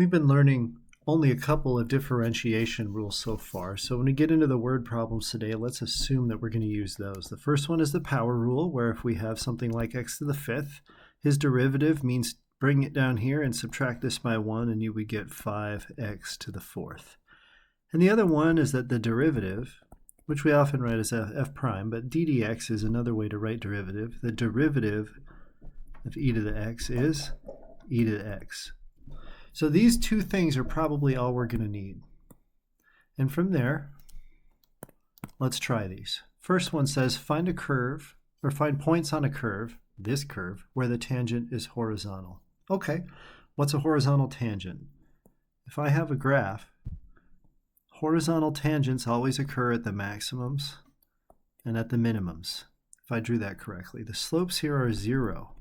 We've been learning only a couple of differentiation rules so far, so when we get into the word problems today, let's assume that we're going to use those. The first one is the power rule, where if we have something like x to the fifth, his derivative means bring it down here and subtract this by 1, and you would get 5x to the fourth. And the other one is that the derivative, which we often write as f prime, but d dx is another way to write derivative. The derivative of e to the x is e to the x. So these two things are probably all we're going to need. And from there, let's try these. First one says find a curve, or find points on a curve, this curve, where the tangent is horizontal. Okay, what's a horizontal tangent? If I have a graph, horizontal tangents always occur at the maximums and at the minimums, if I drew that correctly. The slopes here are 0.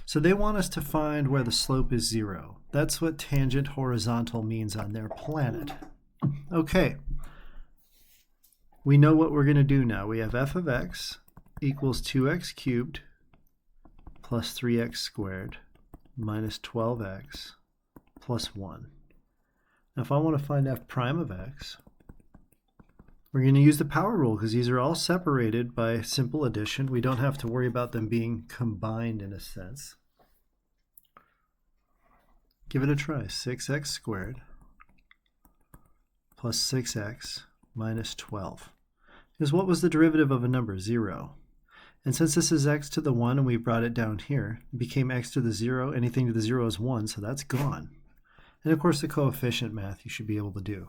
So they want us to find where the slope is 0. That's what tangent horizontal means on their planet. Okay, we know what we're going to do now. We have f of x equals 2x cubed plus 3x squared minus 12x plus 1. Now if I want to find f prime of x, we're going to use the power rule because these are all separated by simple addition. We don't have to worry about them being combined in a sense. Give it a try. 6x squared plus 6x minus 12. Because what was the derivative of a number? 0. And since this is x to the 1 and we brought it down here, it became x to the 0. Anything to the 0 is 1, so that's gone. And of course the coefficient math you should be able to do.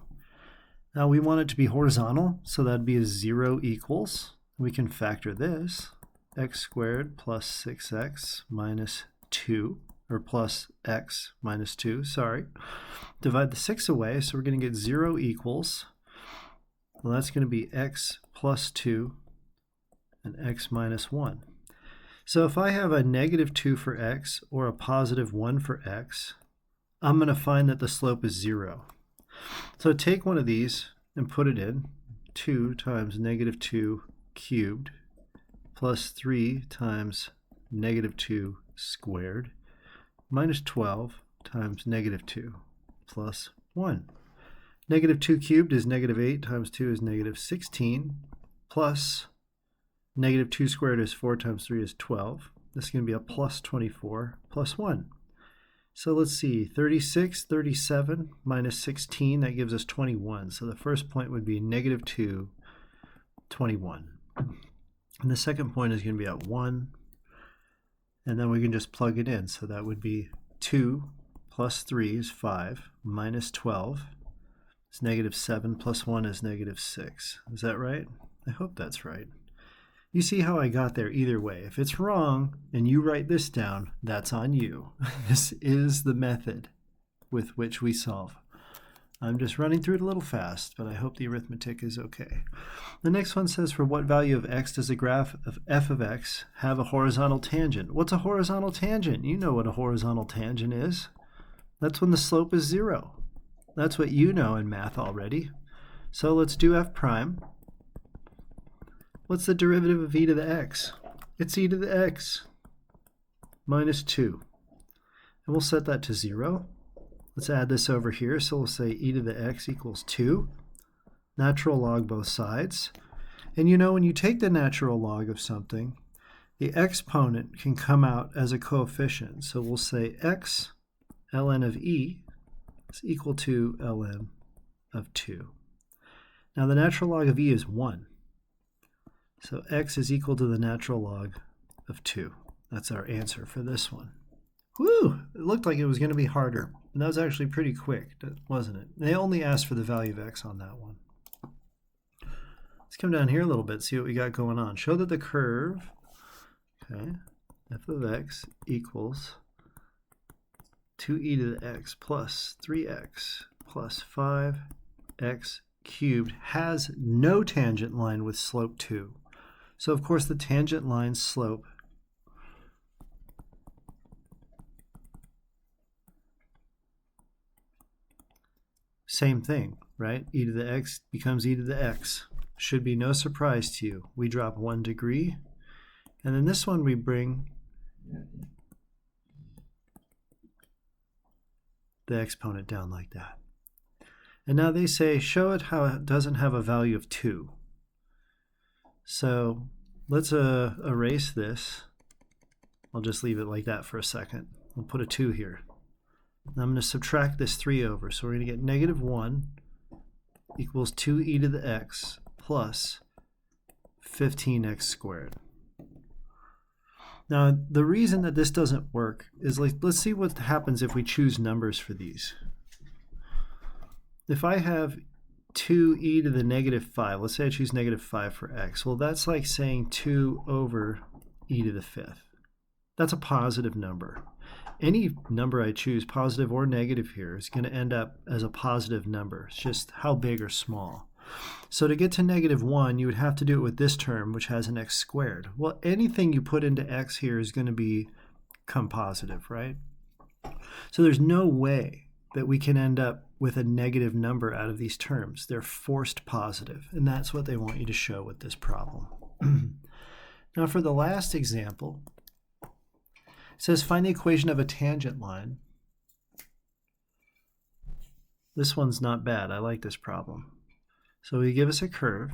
Now we want it to be horizontal, so that'd be a 0 equals. We can factor this, x squared plus 6x minus 2, or plus x minus 2, sorry. Divide the 6 away, so we're going to get 0 equals, well that's going to be x plus 2 and x minus 1. So if I have a negative 2 for x or a positive 1 for x, I'm going to find that the slope is 0. So take one of these and put it in. 2 times negative 2 cubed plus 3 times negative 2 squared minus 12 times negative 2 plus 1. Negative 2 cubed is negative 8 times 2 is negative 16 plus negative 2 squared is 4 times 3 is 12. This is going to be a plus 24 plus 1. So let's see, 36, 37 minus 16, that gives us 21. So the first point would be negative 2, 21. And the second point is going to be at 1. And then we can just plug it in. So that would be 2 plus 3 is 5 minus 12 is negative 7 plus 1 is negative 6. Is that right? I hope that's right. You see how I got there either way. If it's wrong and you write this down, that's on you. This is the method with which we solve. I'm just running through it a little fast, but I hope the arithmetic is okay. The next one says, for what value of x does a graph of f of x have a horizontal tangent? What's a horizontal tangent? You know what a horizontal tangent is. That's when the slope is 0. That's what you know in math already. So let's do f prime. What's the derivative of e to the x? It's e to the x minus 2. And we'll set that to 0. Let's add this over here. So we'll say e to the x equals 2. Natural log both sides. And you know, when you take the natural log of something, the exponent can come out as a coefficient. So we'll say x ln of e is equal to ln of 2. Now the natural log of e is 1. So x is equal to the natural log of 2. That's our answer for this one. Whew! It looked like it was going to be harder. And that was actually pretty quick, wasn't it? They only asked for the value of x on that one. Let's come down here a little bit, see what we got going on. Show that the curve, okay, f of x equals 2e to the x plus 3x plus 5x cubed has no tangent line with slope 2. So of course the tangent line's slope same thing, right? E to the x becomes e to the x. Should be no surprise to you. We drop 1 degree, and then this one we bring the exponent down like that. And now they say, show it how it doesn't have a value of 2. So let's erase this. I'll just leave it like that for a second. I'll put a 2 here. Now I'm going to subtract this 3 over. So we're going to get negative 1 equals 2e to the x plus 15x squared. Now the reason that this doesn't work is, like, let's see what happens if we choose numbers for these. If I have 2e to the negative 5, let's say I choose negative 5 for x, well, that's like saying 2 over e to the 5th. That's a positive number. Any number I choose, positive or negative here, is going to end up as a positive number. It's just how big or small. So to get to negative 1, you would have to do it with this term, which has an x squared. Well, anything you put into x here is going to become positive, right? So there's no way that we can end up with a negative number out of these terms. They're forced positive, and that's what they want you to show with this problem. Now for the last example, it says find the equation of a tangent line. This one's not bad. I like this problem. So we give us a curve,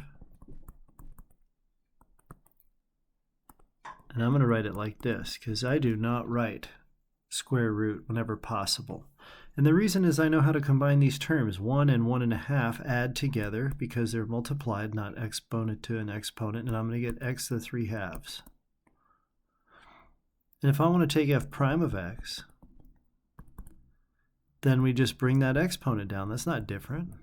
and I'm going to write it like this because I do not write square root whenever possible. And the reason is I know how to combine these terms. 1 and 1.5 add together because they're multiplied, not exponent to an exponent, and I'm going to get x to the 3/2. And if I want to take f prime of x, then we just bring that exponent down. That's not different.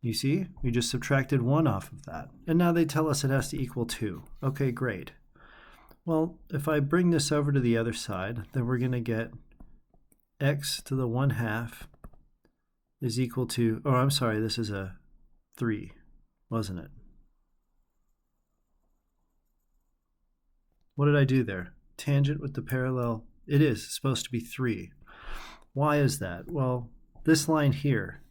You see, we just subtracted 1 off of that. And now they tell us it has to equal 2. Okay, great. Well, if I bring this over to the other side, then we're going to get x to the 1/2 is equal to, oh, I'm sorry, this is a 3, wasn't it? What did I do there? Tangent with the parallel, it is supposed to be 3. Why is that? Well, this line here,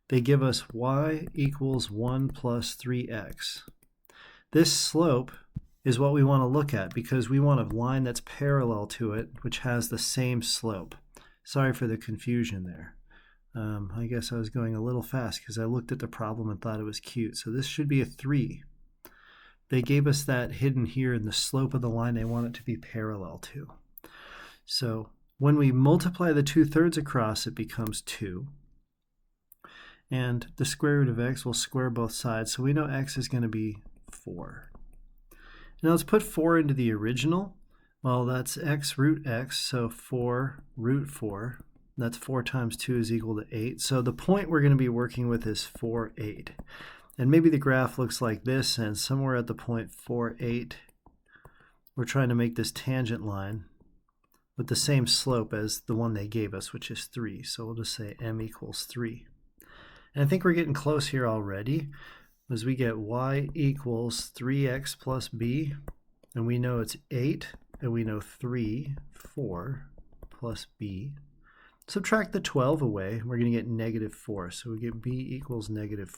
they give us y equals 1 plus 3x. This slope is what we want to look at because we want a line that's parallel to it, which has the same slope. Sorry for the confusion there. I guess I was going a little fast because I looked at the problem and thought it was cute. So this should be a 3. They gave us that hidden here in the slope of the line they want it to be parallel to. So when we multiply the 2/3 across, it becomes 2. And the square root of x will square both sides, so we know x is going to be 4. Now let's put 4 into the original. Well, that's x root x, so 4 root 4. That's 4 times 2 is equal to 8. So the point we're going to be working with is 4, 8. And maybe the graph looks like this, and somewhere at the point 4, 8, we're trying to make this tangent line with the same slope as the one they gave us, which is 3. So we'll just say m equals 3. And I think we're getting close here already, as we get y equals 3x plus b, and we know it's 8, and we know 3, 4 plus b. Subtract the 12 away, we're going to get negative 4. So we get b equals negative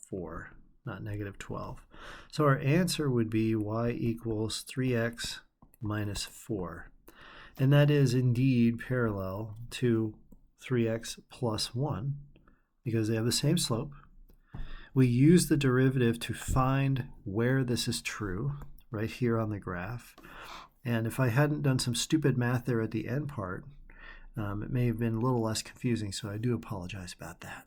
4, not negative 12. So our answer would be y equals 3x minus 4. And that is indeed parallel to 3x plus 1, because they have the same slope. We use the derivative to find where this is true, right here on the graph. And if I hadn't done some stupid math there at the end part, it may have been a little less confusing, so I do apologize about that.